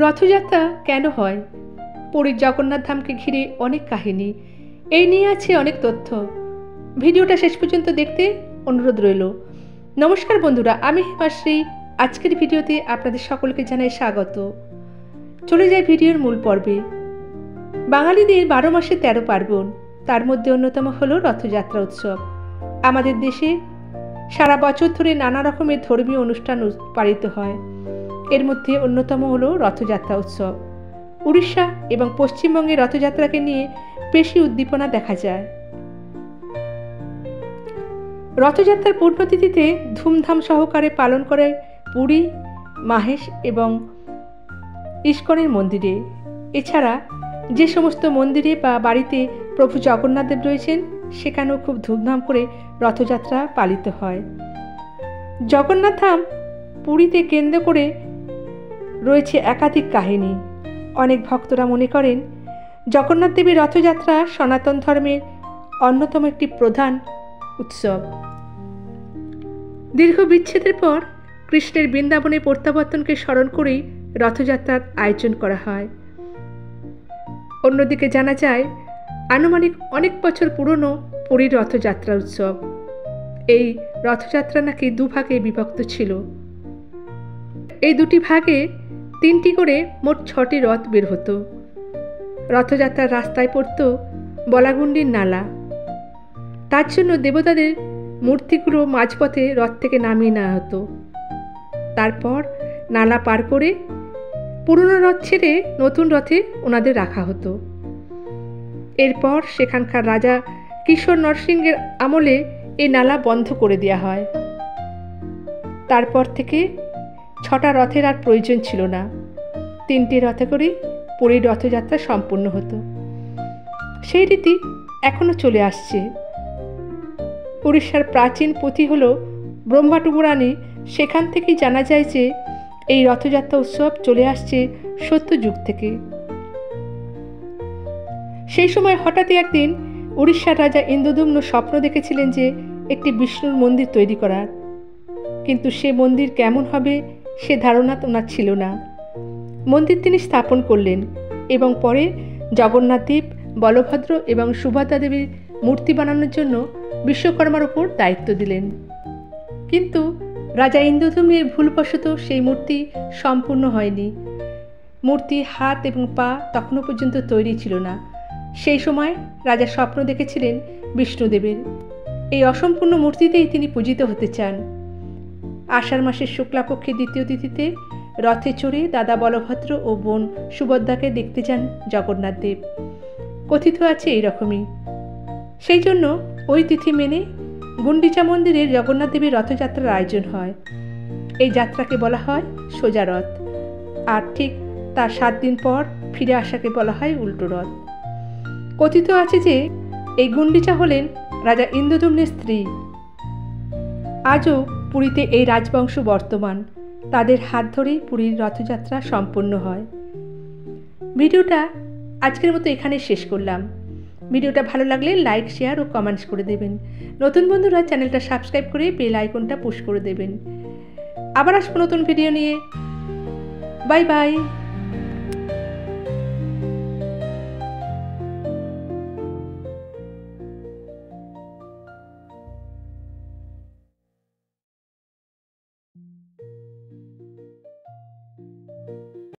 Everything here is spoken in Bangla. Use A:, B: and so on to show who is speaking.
A: রথযাত্রা কেন হয়? পুরীর জগন্নাথ ধামকে ঘিরে অনেক কাহিনী, এই নিয়ে আছে অনেক তথ্য। ভিডিওটা শেষ পর্যন্ত দেখতে অনুরোধ রইল। নমস্কার বন্ধুরা, আমি হিমাশ্রী। আজকের ভিডিওতে আপনাদের সকলকে জানাই স্বাগত। চলে যাই ভিডিওর মূল পর্বে। বাঙালিদের 12 মাসে 13 পার্বণ, তার মধ্যে অন্যতম হলো রথযাত্রা উৎসব। আমাদের দেশে সারা বছর ধরে নানা রকমের ধর্মীয় অনুষ্ঠান পালিত হয়। এর মধ্যে অন্যতম হলো রথযাত্রা উৎসব। উড়িষ্যা এবং পশ্চিমবঙ্গে রথযাত্রাকে নিয়ে বেশি উদ্দীপনা দেখা যায়। রথযাত্রার পূর্ণতিথিতে ধুমধাম সহকারে পালন করে পুরী, মাহেশ এবং ইস্কনের মন্দিরে। এছাড়া যে সমস্ত মন্দিরে বা বাড়িতে প্রভু জগন্নাথ দেব রয়েছেন, সেখানেও খুব ধুমধাম করে রথযাত্রা পালিত হয়। জগন্নাথ ধাম পুরীতে কেন্দ্র করে রয়েছে একাধিক কাহিনী। অনেক ভক্তরা মনে করেন জগন্নাথ দেবের রথযাত্রা সনাতন ধর্মের অন্যতম একটি প্রধান উৎসব। দীর্ঘ বিচ্ছেদের পর কৃষ্ণের বৃন্দাবনে প্রত্যাবর্তনকে স্মরণ করেই রথযাত্রার আয়োজন করা হয়। অন্যদিকে জানা যায় আনুমানিক অনেক বছর পুরনো পুরীর রথযাত্রা উৎসব। এই রথযাত্রা নাকি দুভাগে বিভক্ত ছিল। এই দুটি ভাগে 3টি করে মোট 6টি রথ বের হতো। রথযাত্রার রাস্তায় পড়ত বলাগুন্ডির নালা। তার জন্য দেবতাদের মূর্তিগুলো মাঝপথে রথ থেকে নামিয়ে নেওয়া হতো। তারপর নালা পার করে পুরনো রথ ছেড়ে নতুন রথে ওনাদের রাখা হতো। এরপর সেখানকার রাজা কিশোর নরসিংহের আমলে এই নালা বন্ধ করে দেওয়া হয়। তারপর থেকে 6টা রথের আর প্রয়োজন ছিল না। 3টি রথে করেই পুরীর রথযাত্রা সম্পূর্ণ হতো। সেই রীতি এখনো চলে আসছে। উড়িষ্যার প্রাচীন পুঁথি হল ব্রহ্মাটু পুরাণে। সেখান থেকেই জানা যায় যে এই রথযাত্রা উৎসব চলে আসছে সত্যযুগ থেকে। সেই সময় হঠাৎই একদিন উড়িষ্যার রাজা ইন্দ্রদ্যুম্ন স্বপ্ন দেখেছিলেন যে একটি বিষ্ণুর মন্দির তৈরি করার, কিন্তু সে মন্দির কেমন হবে সে ধারণা ওনার ছিল না। মন্দির তিনি স্থাপন করলেন এবং পরে জগন্নাথ দেব, বলভদ্র এবং সুভদ্রা দেবীর মূর্তি বানানোর জন্য বিশ্বকর্মার উপর দায়িত্ব দিলেন। কিন্তু রাজা ইন্দ্রদ্যুম্নের ভুলবশত সেই মূর্তি সম্পূর্ণ হয়নি। মূর্তির হাত এবং পা তখনও পর্যন্ত তৈরি ছিল না। সেই সময় রাজা স্বপ্ন দেখেছিলেন বিষ্ণুদেবের। এই অসম্পূর্ণ মূর্তিতেই তিনি পূজিত হতে চান। আষাঢ় মাসের শুক্লাপক্ষের 2য় তিথিতে রথে চড়ে দাদা বলভদ্র ও বোন সুভদ্রাকে দেখতে যান জগন্নাথ দেব। কথিত আছে এইরকমই। সেই জন্য ওই তিথি মেনে গুন্ডিচা মন্দিরে জগন্নাথ দেবের রথযাত্রার আয়োজন হয়। এই যাত্রাকে বলা হয় সোজা রথ, আর ঠিক তার 7 দিন পর ফিরে আসাকে বলা হয় উল্টো রথ। কথিত আছে যে এই গুন্ডিচা হলেন রাজা ইন্দ্রদ্যুম্নের স্ত্রী। আজও পুরীতে এই রাজবংশ বর্তমান। তাদের হাত ধরেই পুরীর রথযাত্রা সম্পন্ন হয়। ভিডিওটা আজকের মতো এখানে শেষ করলাম। ভিডিওটা ভালো লাগলে লাইক, শেয়ার ও কমেন্টস করে দেবেন। নতুন বন্ধুরা চ্যানেলটা সাবস্ক্রাইব করে বেল আইকনটা পুশ করে দেবেন। আবার আসবো নতুন ভিডিও নিয়ে। Bye bye.